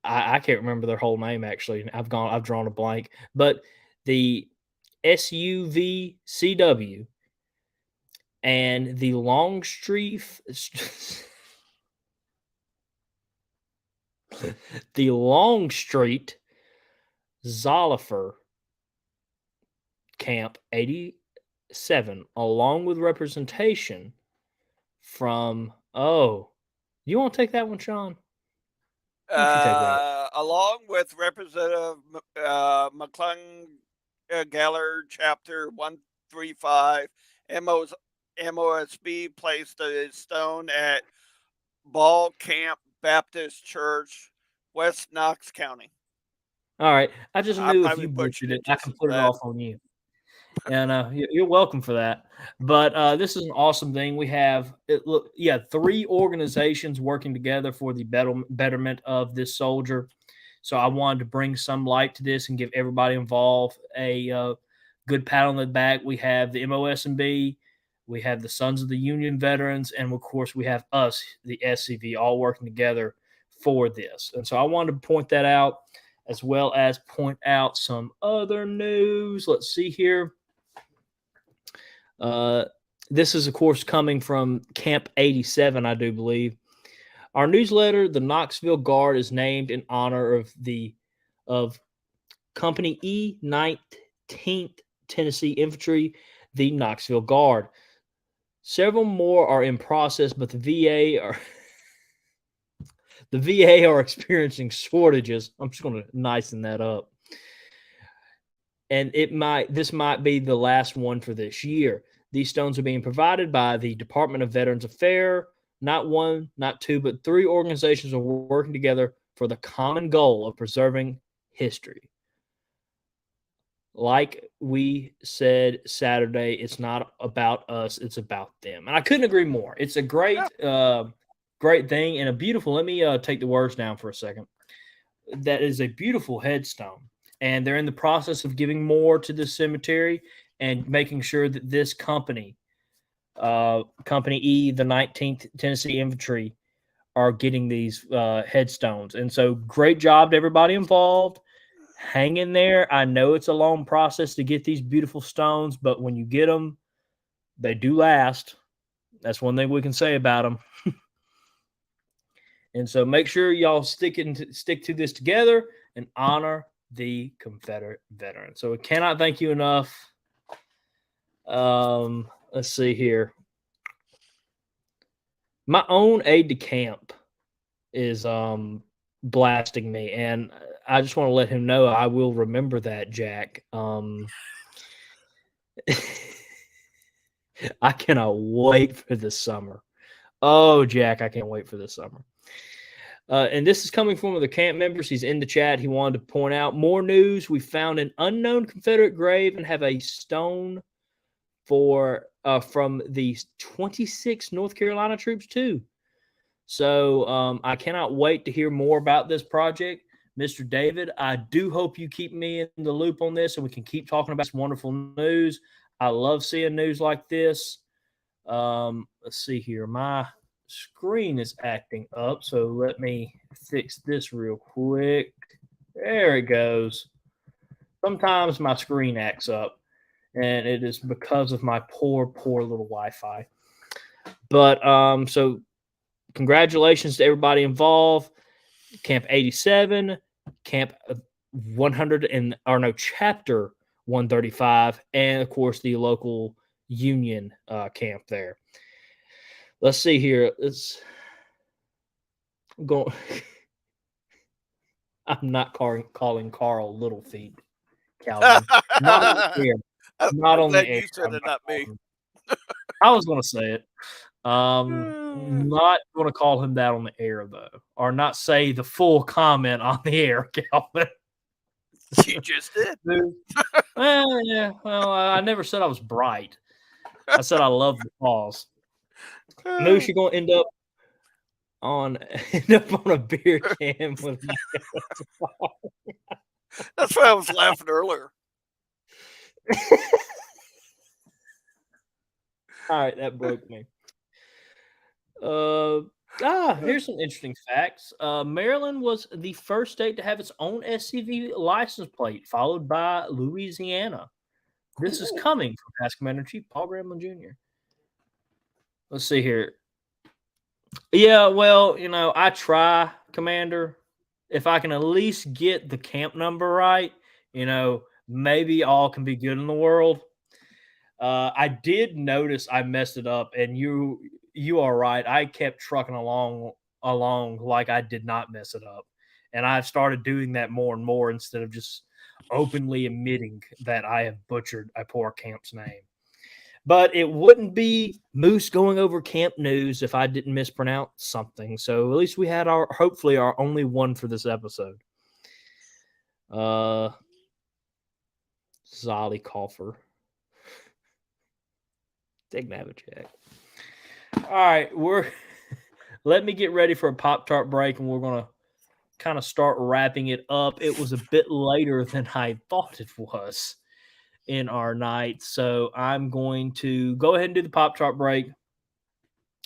I can't remember their whole name actually. I've drawn a blank, but the SUVCW and the Longstreet the Longstreet Zollifer Camp 87, along with representation from you want to take that one, Sean? Along with Representative McClung Geller, Chapter 135, MOSB placed a stone at Ball Camp Baptist Church, West Knox County. All right. I just knew if you butchered butchered it, it I can put it off on you. And you're welcome for that. But this is an awesome thing. We have, 3 organizations working together for the betterment of this soldier. So I wanted to bring some light to this and give everybody involved a good pat on the back. We have the MOSB, we have the Sons of the Union veterans, and of course we have us, the SCV, all working together for this. And so I wanted to point that out, as well as point out some other news. Let's see here. This is, of course, coming from Camp 87, I do believe. Our newsletter, the Knoxville Guard, is named in honor of Company E, 19th Tennessee Infantry, the Knoxville Guard. Several more are in process, but the VA are experiencing shortages. I'm just going to nicen that up. And this might be the last one for this year. These stones are being provided by the Department of Veterans Affairs. Not one, not two, but 3 organizations are working together for the common goal of preserving history. Like we said Saturday, it's not about us, it's about them. And I couldn't agree more. It's a great, great thing and a beautiful, let me take the words down for a second. That is a beautiful headstone. And they're in the process of giving more to the cemetery and making sure that this company, Company E, the 19th Tennessee Infantry, are getting these headstones. And so great job to everybody involved. Hang in there. I know it's a long process to get these beautiful stones, but when you get them, they do last. That's one thing we can say about them. And so make sure y'all stick to this together and honor the Confederate veteran. So we cannot thank you enough. Let's see here. My own aide de camp is blasting me, and I just want to let him know I will remember that, Jack. I cannot wait for this summer. Oh, Jack, I can't wait for this summer. And this is coming from one of the camp members. He's in the chat. He wanted to point out more news. We found an unknown Confederate grave and have a stone from the 26 North Carolina troops too. So I cannot wait to hear more about this project. Mr. David, I do hope you keep me in the loop on this and we can keep talking about this wonderful news. I love seeing news like this. Let's see here. My screen is acting up, so let me fix this real quick. There it goes. Sometimes my screen acts up, and it is because of my poor little Wi-Fi. But so congratulations to everybody involved. Camp 87, Camp 100 Chapter 135, and of course the local Union camp there. Let's see here. I'm not calling Carl Little Feet, Calvin. Not on the air. Not on the air. You said it, not me. I was going to say it. Not going to call him that on the air though, or not say the full comment on the air, Calvin. You just did. Well, yeah. Well, I never said I was bright. I said I love the cause. Moose, you're going to end up on a beer can with me. That's why I was laughing earlier. All right, that broke me. Here's some interesting facts. Maryland was the first state to have its own SCV license plate, followed by Louisiana. This is coming from past Commander Chief Paul Grambling Jr. Let's see here. Yeah, well, I try, Commander. If I can at least get the camp number right, maybe all can be good in the world. I did notice I messed it up, and you are right. I kept trucking along like I did not mess it up, and I've started doing that more and more instead of just openly admitting that I have butchered a poor camp's name. But it wouldn't be Moose going over camp news if I didn't mispronounce something. So at least we had hopefully our only one for this episode. Zolly Coffer. Take Navajak. All right, let me get ready for a Pop-Tart break, and we're gonna kind of start wrapping it up. It was a bit later than I thought it was in our night, so I'm going to go ahead and do the Pop-Tart break,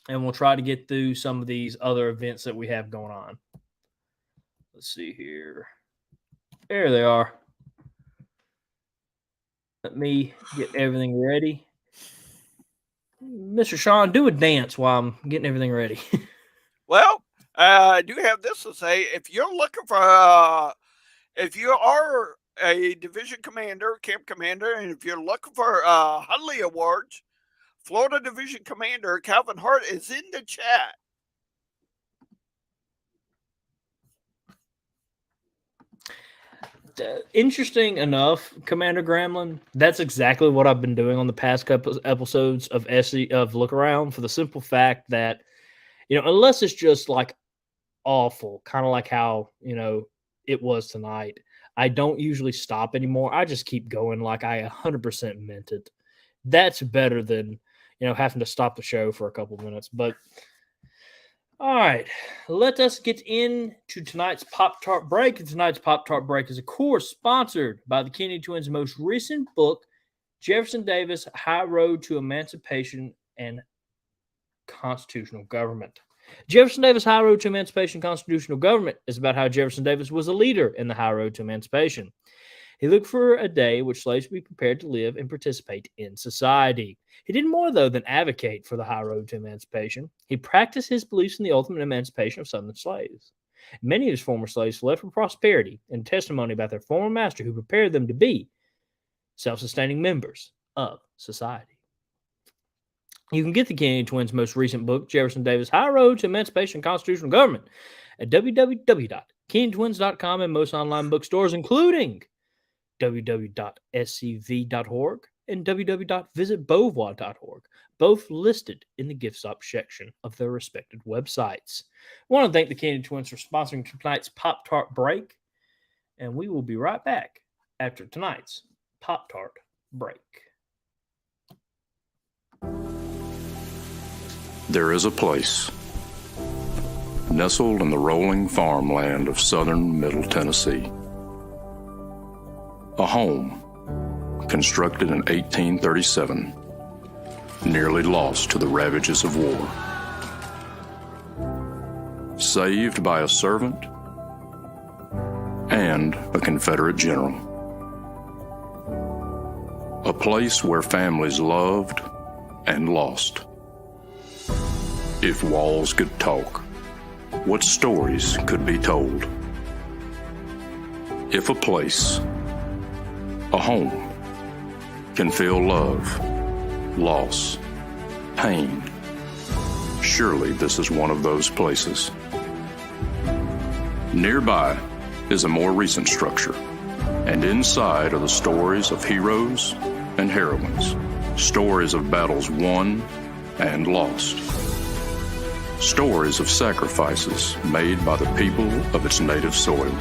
and we'll try to get through some of these other events that we have going on. Let's see here. There they are. Let me get everything ready. Mr. Sean, do a dance while I'm getting everything ready. Well, I do have this to say. If you're looking for, if you are a division commander, camp commander, and if you're looking for Hudley Awards, Florida Division Commander Calvin Hart is in the chat. Interesting enough, Commander Grambling, that's exactly what I've been doing on the past couple episodes of Look Around, for the simple fact that, unless it's just like awful, kind of like how, it was tonight, I don't usually stop anymore. I just keep going like I 100% meant it. That's better than, having to stop the show for a couple minutes. But all right, let us get into tonight's Pop-Tart break. And tonight's Pop-Tart break is, of course, sponsored by the Kennedy Twins' most recent book, Jefferson Davis, High Road to Emancipation and Constitutional Government. Jefferson Davis' High Road to Emancipation and Constitutional Government is about how Jefferson Davis was a leader in the high road to emancipation. He looked for a day which slaves would be prepared to live and participate in society. He did more, though, than advocate for the high road to emancipation. He practiced his beliefs in the ultimate emancipation of Southern slaves. Many of his former slaves fled for prosperity and testimony about their former master, who prepared them to be self-sustaining members of society. You can get the Kennedy Twins' most recent book, Jefferson Davis, High Road to Emancipation and Constitutional Government, at www.kennedtwins.com and most online bookstores, including www.scv.org and www.visitbeauvoir.org, both listed in the gift shop section of their respective websites. I want to thank the Kennedy Twins for sponsoring tonight's Pop Tart break, and we will be right back after tonight's Pop Tart break. There is a place nestled in the rolling farmland of southern Middle Tennessee. A home constructed in 1837, nearly lost to the ravages of war. Saved by a servant and a Confederate general. A place where families loved and lost. If walls could talk, what stories could be told? If a place, a home, can feel love, loss, pain, surely this is one of those places. Nearby is a more recent structure, and inside are the stories of heroes and heroines, stories of battles won and lost. Stories of sacrifices made by the people of its native soil.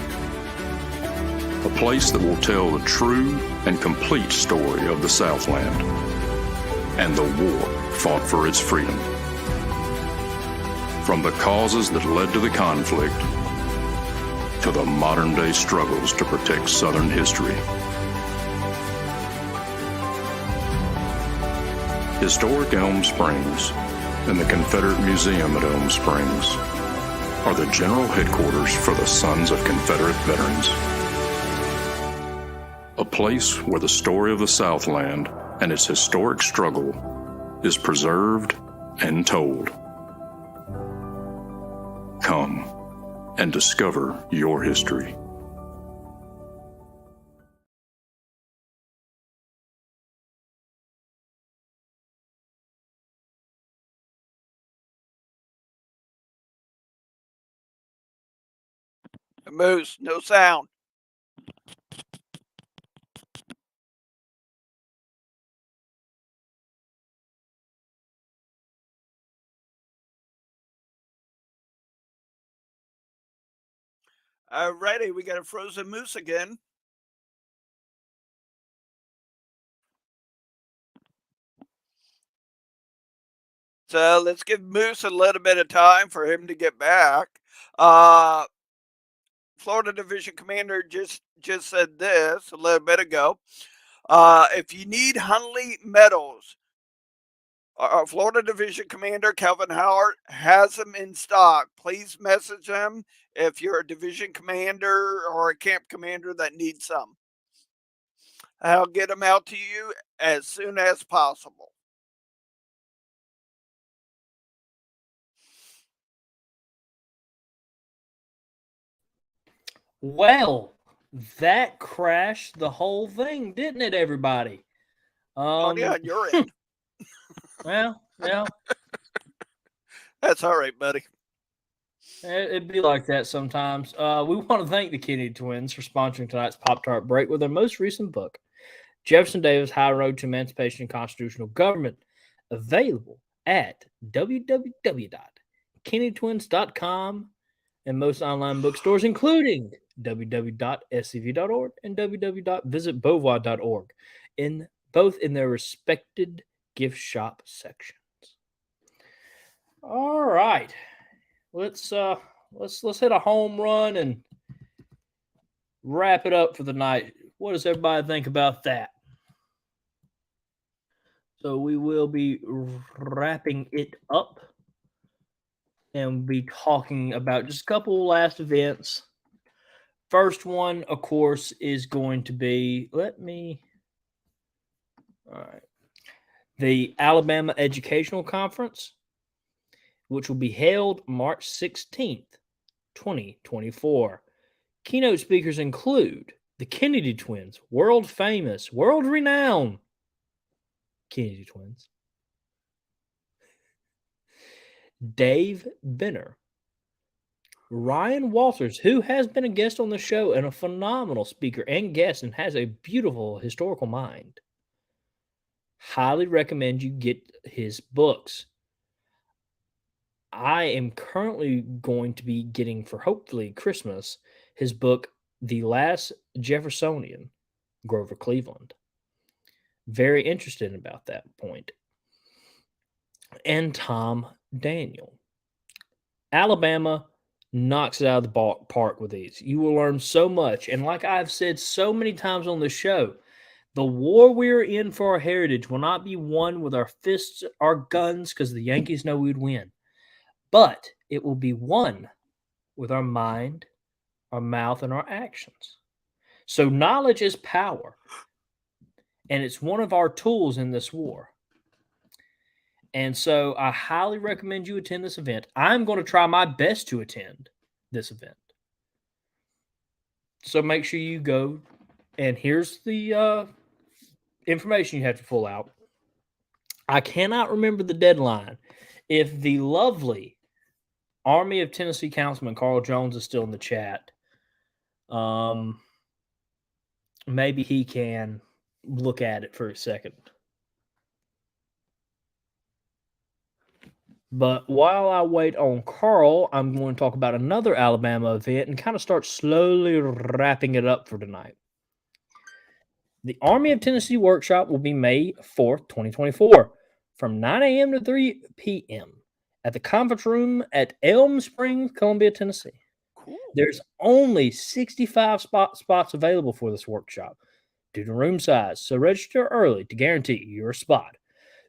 A place that will tell the true and complete story of the Southland and the war fought for its freedom. From the causes that led to the conflict to the modern-day struggles to protect Southern history. Historic Elm Springs and the Confederate Museum at Elm Springs are the general headquarters for the Sons of Confederate Veterans. A place where the story of the Southland and its historic struggle is preserved and told. Come and discover your history. Moose, no sound. Alrighty, we got a frozen moose again. So let's give Moose a little bit of time for him to get back. Florida Division Commander just said this a little bit ago. If you need Hunley medals, our Florida Division Commander Calvin Howard has them in stock. Please message him if you're a division commander or a camp commander that needs some. I'll get them out to you as soon as possible. Well, that crashed the whole thing, didn't it, everybody? Oh, yeah, you're in. Well, that's all right, buddy. It'd be like that sometimes. We want to thank the Kennedy Twins for sponsoring tonight's Pop-Tart break with their most recent book, Jefferson Davis, High Road to Emancipation and Constitutional Government, available at www.kennedytwins.com and most online bookstores, including www.scv.org and www.visitbeauvoir.org, both in their respected gift shop sections. All right. Let's hit a home run and wrap it up for the night. What does everybody think about that? So we will be wrapping it up and be talking about just a couple last events. First one, of course, is going to be the Alabama Educational Conference, which will be held March 16th, 2024. Keynote speakers include the Kennedy Twins, world-famous, world-renowned Kennedy Twins, Dave Benner, Ryan Walters, who has been a guest on the show and a phenomenal speaker and guest and has a beautiful historical mind, Highly recommend you get his books. I am currently going to be getting, for hopefully Christmas, his book, The Last Jeffersonian, Grover Cleveland. Very interested about that point. And Tom Daniel. Alabama knocks it out of the park with these. You will learn so much. And like I've said so many times on the show, the war we're in for our heritage will not be won with our fists, our guns, because the Yankees know we'd win. But it will be won with our mind, our mouth, and our actions. So knowledge is power. And it's one of our tools in this war. And so I highly recommend you attend this event. I'm going to try my best to attend this event. So make sure you go. And here's the information you have to pull out. I cannot remember the deadline. If the lovely Army of Tennessee Councilman Carl Jones is still in the chat, maybe he can look at it for a second. But while I wait on Carl, I'm going to talk about another Alabama event and kind of start slowly wrapping it up for tonight. The Army of Tennessee Workshop will be May 4th, 2024, from 9 a.m. to 3 p.m. at the conference room at Elm Springs, Columbia, Tennessee. Cool. There's only 65 spots available for this workshop due to room size, so register early to guarantee your spot.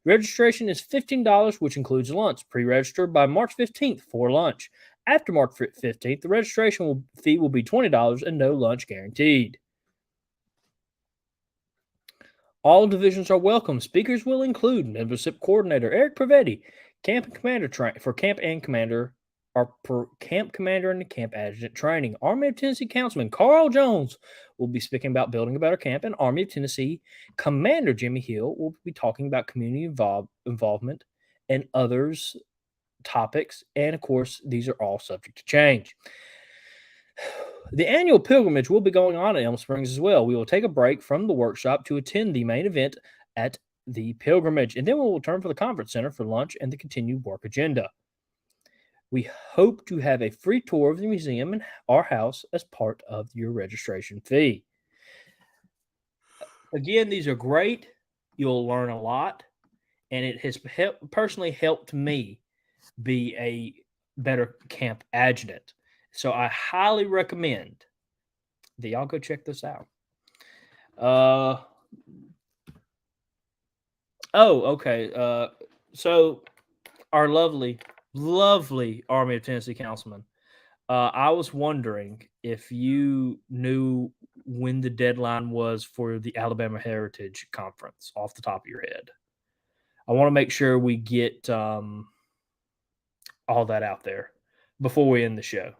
Registration is $15, which includes lunch. Pre-register by March 15th for lunch. After March 15th, the registration fee will be $20 and no lunch guaranteed. All divisions are welcome. Speakers will include Membership Coordinator Eric Pravetti, Camp and Commander for Camp and Commander, or per Camp Commander and the Camp Adjutant training. Army of Tennessee Councilman Carl Jones will be speaking about building a better camp, and Army of Tennessee Commander Jimmy Hill will be talking about community involvement and others topics. And of course, these are all subject to change. The annual pilgrimage will be going on at Elm Springs as well. We will take a break from the workshop to attend the main event at the pilgrimage, and then we will return for the conference center for lunch and the continued work agenda. We hope to have a free tour of the museum and our house as part of your registration fee. Again, these are great. You'll learn a lot, and it has personally helped me be a better camp adjutant. So I highly recommend that y'all go check this out. Okay. So our lovely Army of Tennessee Councilman, I was wondering if you knew when the deadline was for the Alabama Heritage Conference off the top of your head. I want to make sure we get all that out there before we end the show.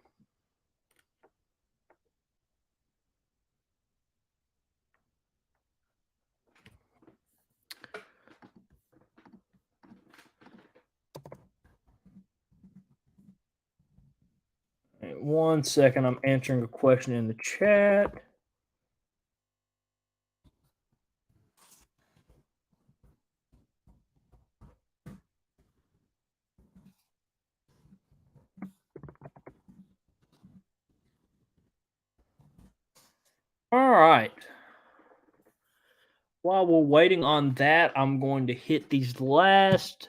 One second, I'm answering a question in the chat. All right. While we're waiting on that, I'm going to hit these last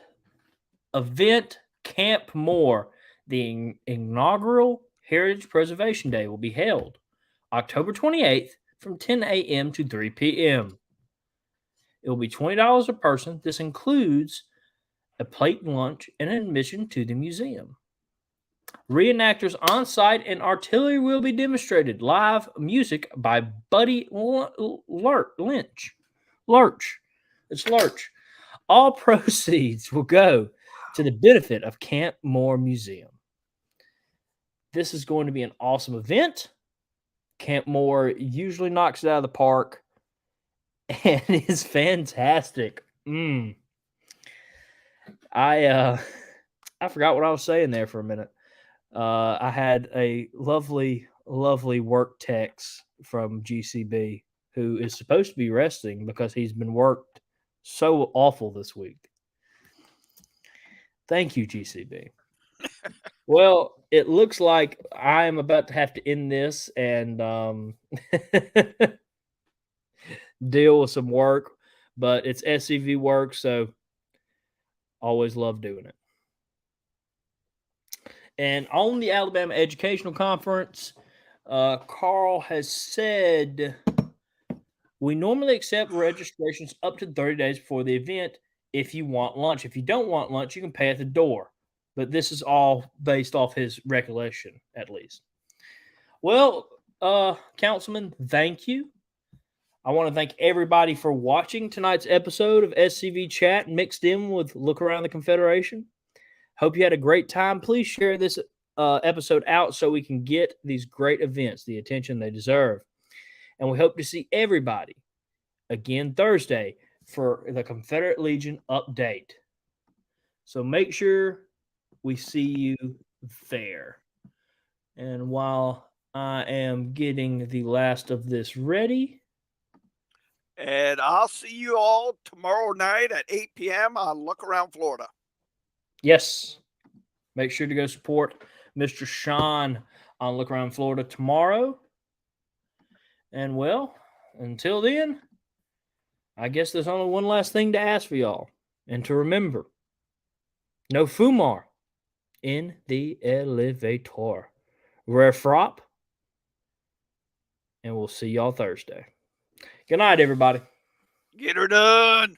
event. Camp Moore, the inaugural Heritage Preservation Day, will be held October 28th from 10 a.m. to 3 p.m. It will be $20 a person. This includes a plate lunch and an admission to the museum. Reenactors on site and artillery will be demonstrated. Live music by Buddy Lurch. It's Lurch. All proceeds will go to the benefit of Camp Moore Museum. This is going to be an awesome event. Camp Moore usually knocks it out of the park and is fantastic. I forgot what I was saying there for a minute. I had a lovely work text from GCB who is supposed to be resting because he's been worked So awful this week. Thank you, GCB. Well, it looks like I am about to have to end this and deal with some work, but it's SCV work, so always love doing it. And on the Alabama Educational Conference, Carl has said we normally accept registrations up to 30 days before the event if you want lunch. If you don't want lunch, you can pay at the door. But this is all based off his recollection, at least. Well, Councilman, thank you. I want to thank everybody for watching tonight's episode of SCV Chat mixed in with Look Around the Confederation. Hope you had a great time. Please share this episode out so we can get these great events the attention they deserve. And we hope to see everybody again Thursday for the Confederate Legion update. So make sure we see you there. And while I am getting the last of this ready. And I'll see you all tomorrow night at 8 p.m. on Look Around Florida. Yes. Make sure to go support Mr. Sean on Look Around Florida tomorrow. And well, until then, I guess there's only one last thing to ask for y'all. And to remember, no fumar in the elevator. Rare frop. And we'll see y'all Thursday. Good night, everybody. Get her done.